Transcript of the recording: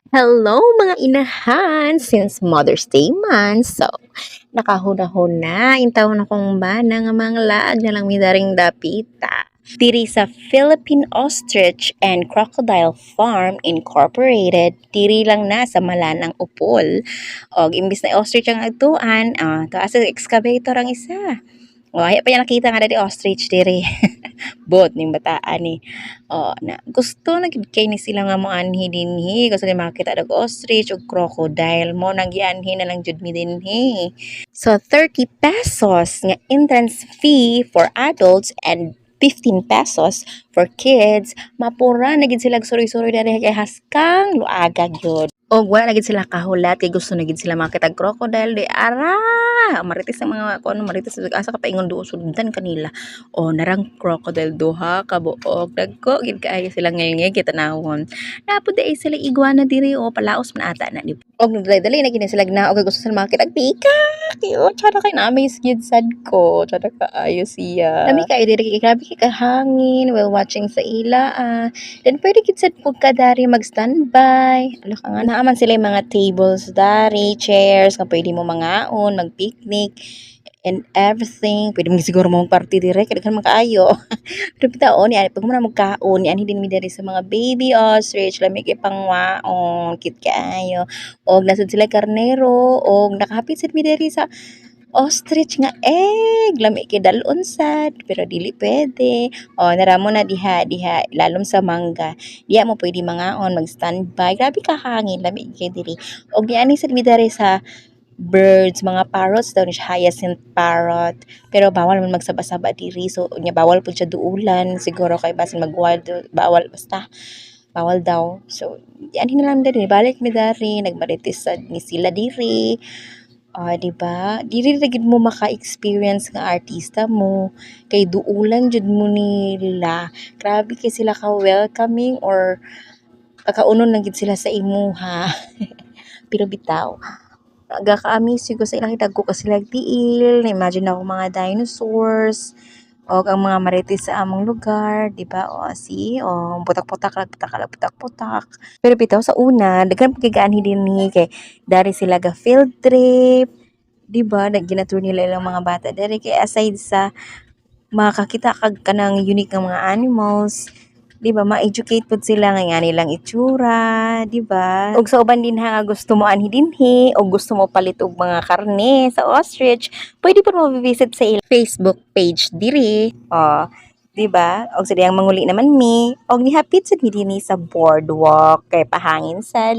Hello mga inahan! Since Mother's Day man, so nakahuna-huna, intaw na kong ba nga mga laag na lang midaring dapita. Diri sa Philippine Ostrich and Crocodile Farm Incorporated, diri lang na sa Malanang Upol. Og imbis na ostrich ang agtuan, taas sa excavator ang isa. O, ay pa yan nakita nga dati ostrich diri. Bot ning bataan ni. Na gusto na gid kay ni sila nga mo anhi dinhi. Gusto ni makita dag ostrich ug crocodile mo nagyanhi na lang jud mi dinhi. So 30 pesos nga entrance fee for adults and 15 pesos for kids. Mapura na gid sila suroy-suroy diri kay haskang luaga gyud. Og wala na gid sila kahulat kay gusto na gid sila makita crocodile di ara. Marites ang mga kuno marites asa ka paingon duo sundan kanila. O narang crocodile duha ka buok dagko gid kaayo sila ngayong gitanawon. Napud ay sila iguana diri o palaos man ata na di. Og nagdali na gid sila na og gusto sila makita pika. Cute tsada kay na amaze gid sad ko. Tsada kaayo siya. Lami kay diri kay grabe kay kahangin while watching sa ila. Then pwede gid sad pug kadari mag-standby. Ala ka nga naaman sila yung mga tables dari, chairs nga pwede mo mangaon, mag-picnic and everything. Pwede mo siguro mo party dire kay daghan man kaayo. Pero bitaon ni pag mo na magkaon, ni din mi diri sa mga baby ostrich, lami kay pangwaon, cute kaayo. Og nasud sila karnero og nakahapit sad mi diri sa ostrich nga egg, lami kay dalon sad pero dili pwede. Naramo na diha lalom sa mangga. Diya mo pwede mangaon, mag-standby. Grabe ka hangin, lami kay diri. Og ani sad mi diri sa birds, mga parrots daw ni hyacinth parrot. Pero bawal man magsaba-saba diri. So nya bawal pud siya duulan siguro kay basin mag-wild bawal basta bawal daw. So yan na lang diri balik mi dari nagmarites sad ni sila diri. Di ba? Dili ra gid mo maka-experience nga artista mo kay duulan jud mo nila. Grabe kay sila ka welcoming or kakaunon lang gid sila sa imuha. Pero bitaw, nagaka-amaze ko sa ilang dagko ka sila tiil. Na-imagine ako mga dinosaurs o ang mga marites sa among lugar, di ba? Putak-putak lang, putak-putak. Pero bitaw sa una, daghan pagigaan din ni kay dari sila ga field trip, di ba? Ginatur nila ilang mga bata dari kay aside sa makakita kag kanang unique nga mga animals, di ba ma-educate pud sila nga nilang itsura, di ba? Ug sa uban din nga gusto mo anhi dinhi o gusto mo palit og mga karne sa ostrich, pwede po mo visit sa ilang Facebook page diri. Di ba? Og sa diyang manguli naman mi, og nihapit sad mi dinhi sa boardwalk kay pahangin sa